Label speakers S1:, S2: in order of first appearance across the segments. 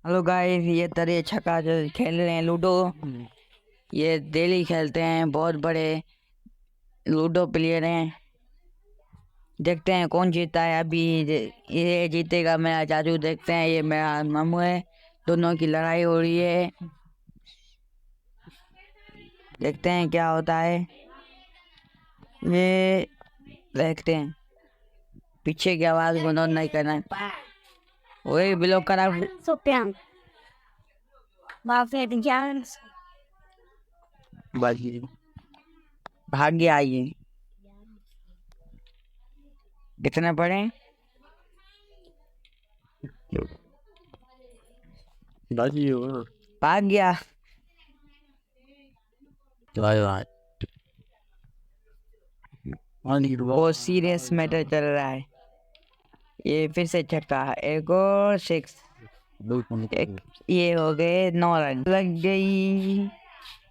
S1: Hello guys, ये तरह छक्का जो खेल रहे हैं लूडो। ये डेली खेलते हैं, बहुत बड़े लूडो प्लेयर हैं। देखते हैं कौन जीता है। अभी ये जीतेगा मेरा चाचू, देखते हैं ये मेरा मामू है। दोनों की लड़ाई हो रही है, देखते हैं क्या होता है। ये देखते हैं, पीछे की आवाज बंद नहीं करना। वही ब्लॉक करा।
S2: Sopian. Buffet Jans.
S1: भाग गया ये। कितने पड़े? भाग गया। बहुत सीरियस मैटर चल रहा है। ये फिर से छक्का, एक और 6। ये हो गए 9 रन। लग गई।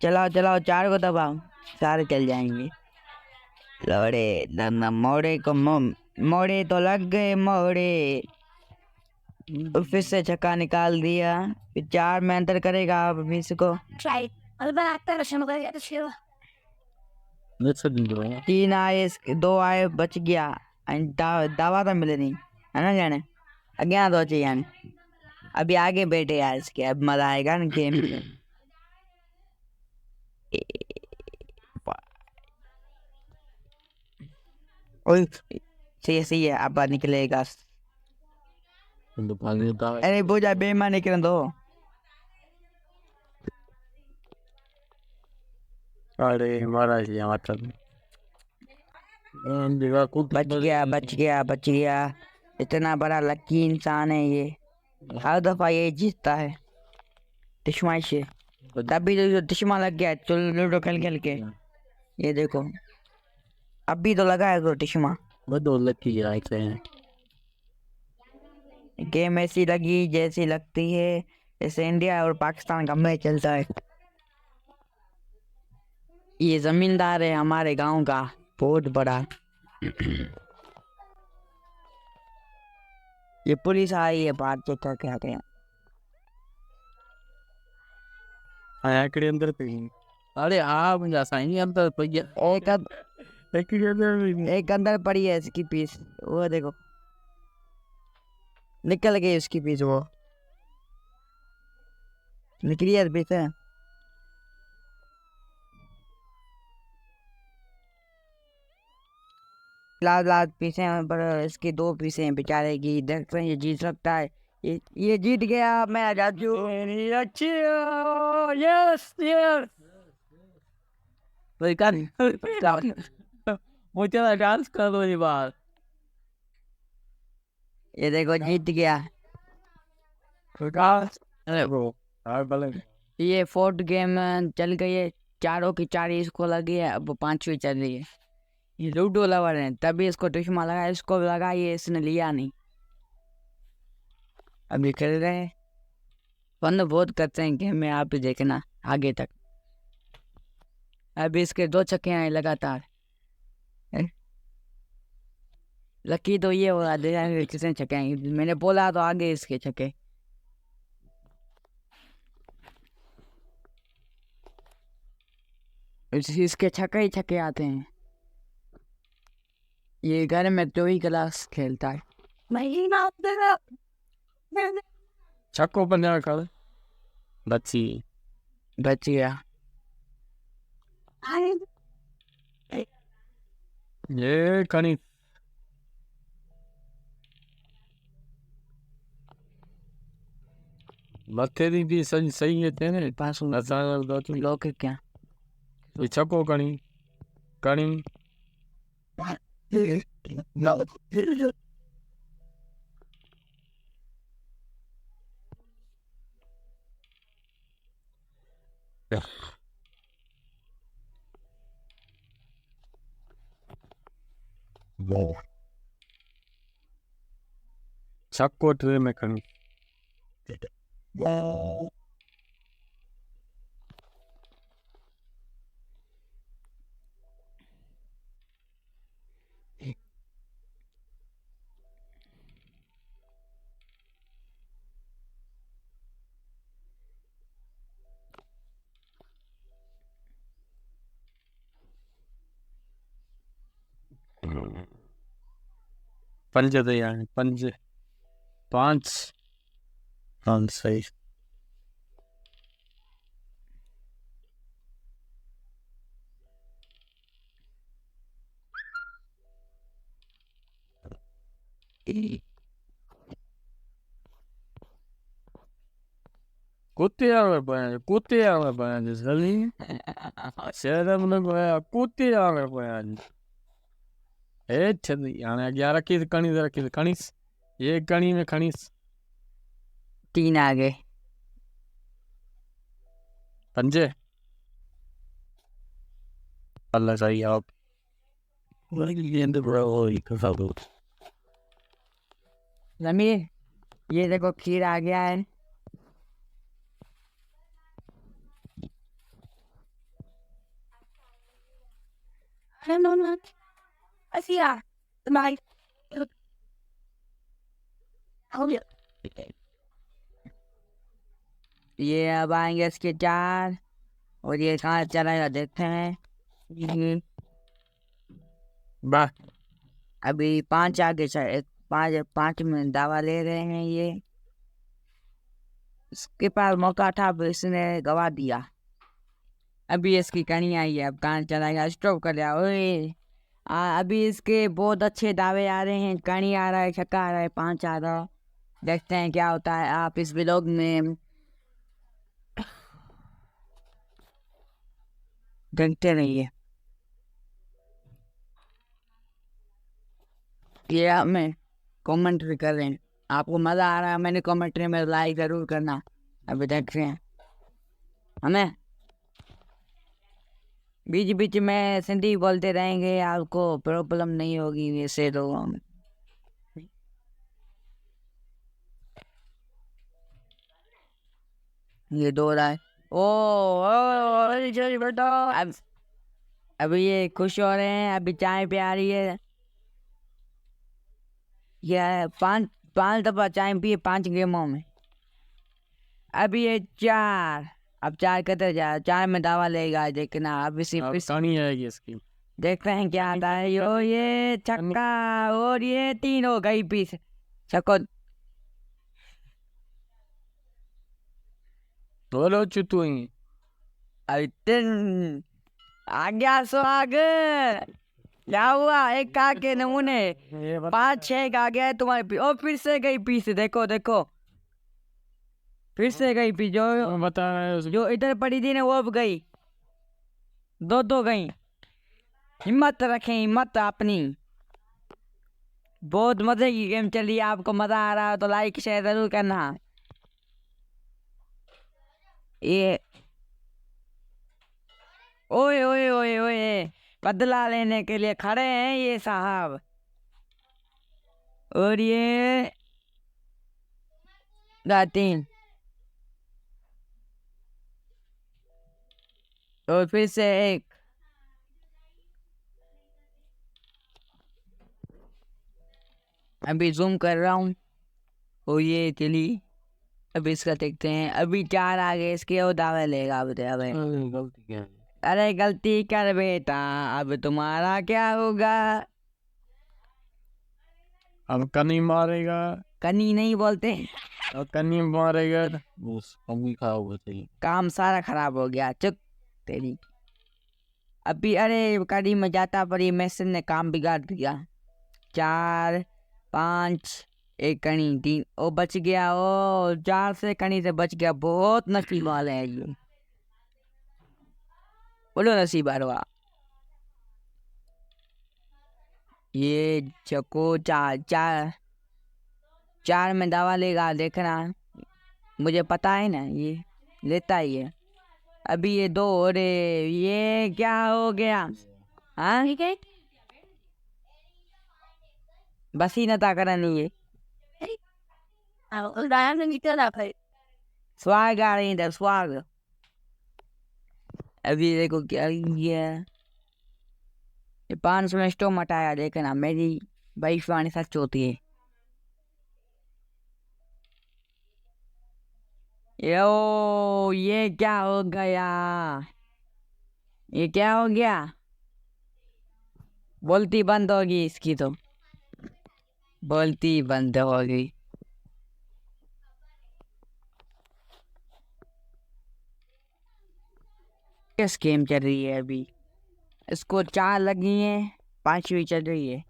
S1: चलाओ चलाओ, 4 को दबाओ, सारे चल जाएंगे। लौड़े दन्ना मोड़े को मोड़े तो लग गए मोड़े। फिर से छक्का निकाल दिया। फिर 4 में अंतर करेगा अब इसको।
S2: Try. Alba Russian by the show.
S1: 3 आए, 2 आए, बच गया। दावा तो मिले नहीं, है ना जाने। अज्ञात हो चाहिए। अभी आगे बैठे यार इसके, अब मजा आएगा ना गेम में। ओए, सही है सही है, अब निकलेगा। अरे बोझा बेईमान निकल दो।
S3: अरे महाराज जी मतलब
S1: बच गया बच गया। इतना बड़ा लकी इंसान है ये, हर दफा ये जीतता है तिश्मा से। तभी तो तिश्मा लग गया चलो लूडो खेल खेल के। ये देखो, अभी तो लगा है तो तिश्मा।
S3: बदौलत की राइट है।
S1: गेम ऐसी लगी जैसी लगती है जैसे इंडिया और पाकिस्तान का मैच चलता है। ये जमींदार है हमारे गांव का, बहुत बड़ा। ये पुलिस आई है, बाहर चेक करके आ गए।
S3: आयाकडे अंदर पे अरे आ म्हणजे साईनी अंदर पയ്യ
S1: एक अंदर पड़ी है इसकी पीस, वो देखो निकल गई उसकी पीस, वो निकली है पीस है। लाल लाल पीसे हैं, पर इसकी 2 पीसे हैं बेचारे की। देखते हैं ये जीत सकता है। ये जीत गया मैं राजू।
S3: अच्छी यस यस भाई kan मुझे ना डांस कर दो ये बार।
S1: ये देखो जीत गया।
S3: अरे ब्रो यार भले
S1: ये 4th गेम चल गई है, चारों की 4 इसको लगी है, अब 5वीं चल रही है। ये लूडो लवर है, तभी इसको चश्मा लगा, इसको लगा, ये इसने लिया नहीं। अभी खेल रहे हैं, फन बहुत करते हैं गेम में, आप भी देखना आगे तक। अभी इसके 2 छक्के आए लगातार। लकी तो ये हो किसने छक्के आएंगे, मैंने बोला तो आगे इसके छक्के। इसके छक्के ही छक्के आते हैं। ये घर में 2 ही क्लास खेलता है।
S2: My not the
S3: छक्को पर नहीं रखा बच्ची
S1: बच गया।
S3: ये कनी मथे दी भी सही सही है तेरे
S1: पास
S3: नज़ारा दो तू
S1: लोग क्या।
S3: ये छक्को कनी कनी छक्को ट्रे में कनी पंज थे यानी पंज 5 5 सही कुत्ते आ गए जल्दी शहर में गया कुत्ते आ गए ए छदी यानी 11 की रखी खणीस ये कणी में खणीस
S1: 3 आ गए।
S3: पंजे अल्लाह सही आप
S1: जमीर ये देखो खीर आ गया है।
S2: No. I see ya. My. Hold it.
S1: ये अब आएंगे इसके 4 और ये कहाँ चलाएगा देखते हैं।
S3: बा
S1: अभी 5 आगे चल 5 में दावा ले रहे हैं। ये इसके पास मौका था अब इसने गवा दिया। अभी इसकी कणी आई है, अब कहाँ चलाएगा, स्टॉप कर दिया। ओए अभी इसके बहुत अच्छे दावे आ रहे हैं, कणी आ रहा है, छक्का आ रहा है, 5 आ रहा है। देखते हैं क्या होता है। आप इस व्लॉग में देखते रहिए। ये आप में कमेंट्री कर रहे हैं, आपको मज़ा आ रहा है मैंने कमेंट्री में लाइक ज़रूर करना। अभी देख रहे हैं हमें बीच बीच में सिंधी बोलते रहेंगे, आपको प्रॉब्लम नहीं होगी वैसे तो हम ये 2 रहा है। बेटा अभी ये खुश हो रहे हैं, अभी चाय पे आ रही है। ये 5 दफा चाय पिए 5 गेमों में। अभी ये 4 अब 4 कतर जा 4 में दावा लेगा देखना। अब इसी
S3: कहानी आएगी इसकी
S1: देखते हैं क्या आता है। ये छक्का और ये 3 हो गई पीस छक्को।
S3: बोलो चुतू
S1: आ गया सुहाग। क्या हुआ, एक का के नमूने 5-6 आ गया है तुम्हारे और फिर से गई पीस। देखो देखो फिर से गई पीस, जो
S3: बता रहे हो
S1: जो इधर पड़ी थी ना वो अब गई, 2 गई। हिम्मत रखें, हिम्मत अपनी। बहुत मजे की गेम चली, आपको मजा आ रहा है तो लाइक शेयर जरूर करना। ये ओए ओए ओए ओए बदला लेने के लिए खड़े हैं ये साहब। और ये 3 और फिर से 1। अभी जूम कर रहा हूँ और ये चली। अभी इसका देखते हैं, अभी 4 आ गए इसके और दावा लेगा। अब
S3: गलती क्या है?
S1: अरे गलती कर बेटा, अब तुम्हारा क्या होगा।
S3: अब कनी मारेगा,
S1: कनी नहीं बोलते,
S3: और कनी मारेगा बस कमी खा हुआ चाहिए।
S1: काम सारा खराब हो गया। चुप तेरी। अभी अरे कड़ी में जाता पर ये मैसन ने काम बिगाड़ दिया। 4 5 1 कणी 3 ओ बच गया। ओ 4 से कणी से बच गया, बहुत नसीब वाले हैं ये। बोलो नसीब वाला। ये चको 4 में दावा लेगा देखना, मुझे पता है ना ये लेता ही है। अभी ये 2 अरे ये क्या हो गया। हाँ
S2: ठीक है.
S1: बस ही नता करा नहीं है।
S2: Udahan na dito dapat.
S1: Swag आ रही इधर स्वाग। अभी देखो क्या ये 500 में स्टोव मटाया देखना, मेरी भविष्यवाणी सच होती है। यो ये क्या हो गया, ये क्या हो गया। बोलती बंद होगी इसकी तो। बोलती बंद हो गई। किस गेम चल रही है अभी? इसको 4 लगी है, 5वीं चल रही है।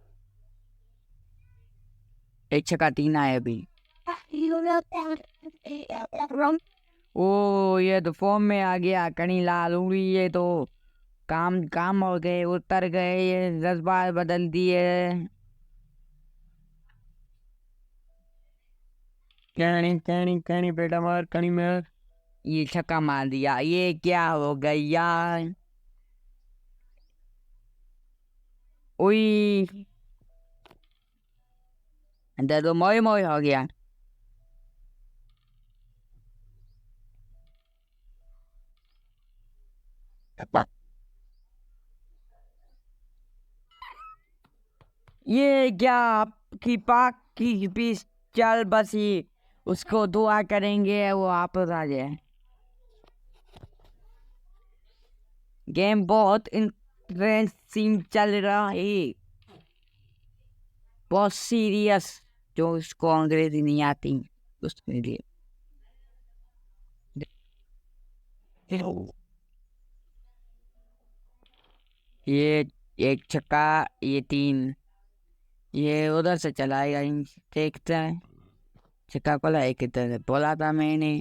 S1: एक छक्का 3 आए अभी। ओ ये तो फॉर्म में आ गया, कनी लाल उड़ी। ये तो काम काम हो गए, उतर गए, ये जज्बात बदल दिए।
S3: कहनी कहनी कहनी बेटा मार, कनी मार।
S1: ये छक्का मार दिया, ये क्या हो गया? उई अंदर तो मोई मोई हो गया। ये क्या आपकी पाक की पीस? चल बस ये उसको दुआ करेंगे वो वापस आ जाए। गेम बहुत इंटरेस्टिंग चल रहा है, बहुत सीरियस। जो उसको अंग्रेजी नहीं आती उसके लिए। ये एक छक्का, ये 3, ये उधर से चलाएगा। देखते हैं छक्का को लाए की तरह बोला था मैंने।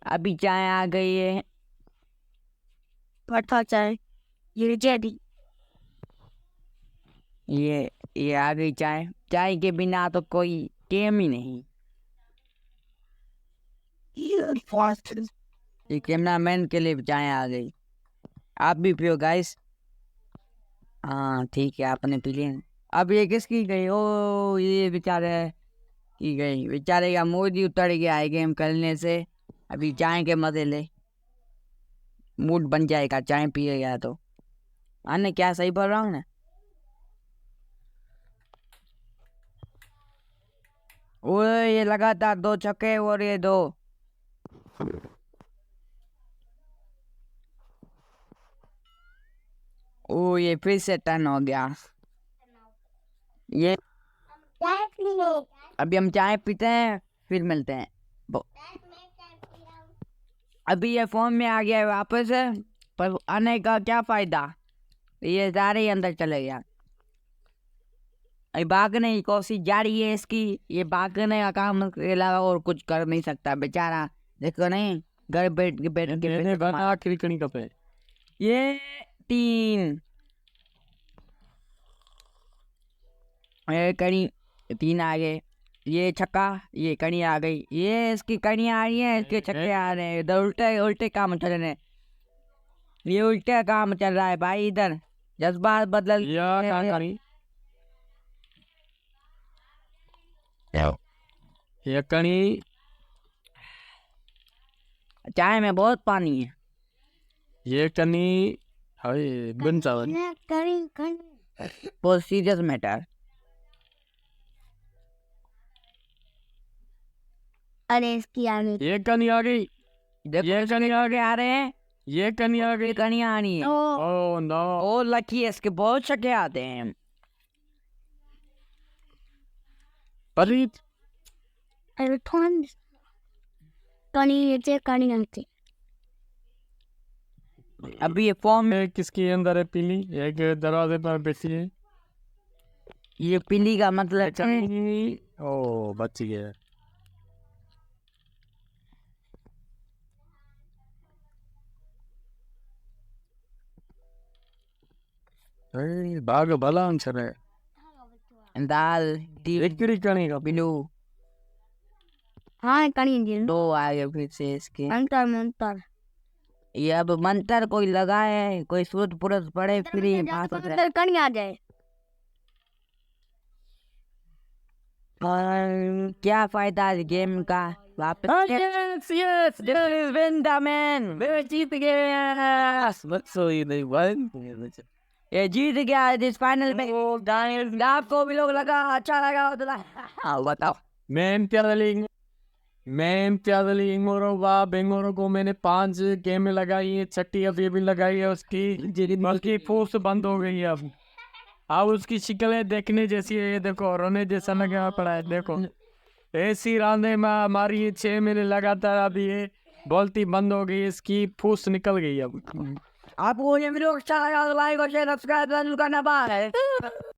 S1: अभी चाय आ गई है।
S2: पता चाहे ये जेडी
S1: ये आ गई चाय। चाय के बिना तो कोई गेम ही नहीं। ये कैमरामैन के लिए चाय आ गई। आप भी पियो गाइस। हाँ ठीक है, आपने पी लिया। अब ये किसकी गई? ओ ये बेचारे की गई। बेचारे का मूड ही उतर गया है गेम खेलने से। अभी चाय के मजे ले, मूड बन जाएगा चाय पिएगा तो। अन्य क्या सही बोल रहा हूँ ना? ओ ये लगातार 2 छक्के और ये 2। ओ ये फिर से टर्न हो गया। ये अभी हम चाय पीते हैं, फिर मिलते हैं। अभी ये फॉर्म में आ गया है वापस, पर आने का क्या फायदा? ये सारे ही अंदर चले गया। अभी भागने की कोशिश जारी है इसकी। ये भागने का काम के अलावा और कुछ कर नहीं सकता बेचारा। देखो नहीं, घर बैठ के
S3: आखिरी कणी कप है।
S1: ये 3, ये कणी 3 आ गए। ये छक्का, ये कणी आ गई। ये इसकी कणी आ रही है, इसके छक्के आ रहे हैं। इधर उल्टे उल्टे काम चल रहे हैं। ये उल्टे काम चल रहा है भाई इधर। जज्बात बदल
S3: ये कणी।
S1: चाय में बहुत पानी है।
S3: ये कणी हाय बन चावल।
S1: बहुत सीरियस मैटर।
S2: अरे इसकी आ गई।
S3: ये कणी आ गई।
S1: ये कणी आगे आ रहे हैं।
S3: ये कणी आ गई।
S1: ये कणी आ रही है।
S3: Oh no.
S1: ओ लकी है, इसके बहुत छक्के आते हैं।
S3: परीत
S2: अरे थोड़ा कनी ये कनी आती।
S1: अभी ये फॉर्म में
S3: किसके अंदर है? पीली एक दरवाजे पर बैठी है।
S1: ये पीली का मतलब
S3: ओ बच गया। भाग भला आंसर है।
S1: दाल
S3: एकड़ी कणी का
S1: बिलू।
S2: हाँ कनी जी
S1: 2 आ गए फिर से इसके।
S2: अंतर मंतर
S1: ये अब मंत्र कोई लगाए, कोई सूद पुरुष पड़े फिर ही बात हो जाए।
S2: कनी आ जाए।
S1: और क्या फायदा इस गेम का? वापस
S3: Yes, yes, this is win the man. वे जीत गए। बस सोई नहीं वन।
S1: ये जीत गया इस फाइनल में। आपको भी लोग लगा अच्छा लगा हो तो हाँ बताओ।
S3: मैं इम्तियाज अली हिंगोरो वाहब हिंगोरो को मैंने 5 गेम लगाई है। छठी अभी भी लगाई है उसकी, बल्कि फोर्स बंद हो गई है अब। अब उसकी शक्ल है देखने जैसी है, ये देखो रोने जैसा लगा पड़ा है। देखो ऐसी रांधे में हमारी 6 महीने लगातार, अभी ये बोलती बंद हो गई, इसकी फूस निकल गई अब।
S1: आपको ये वीडियो अच्छा लगा तो लाइक और शेयर सब्सक्राइब करना बात है।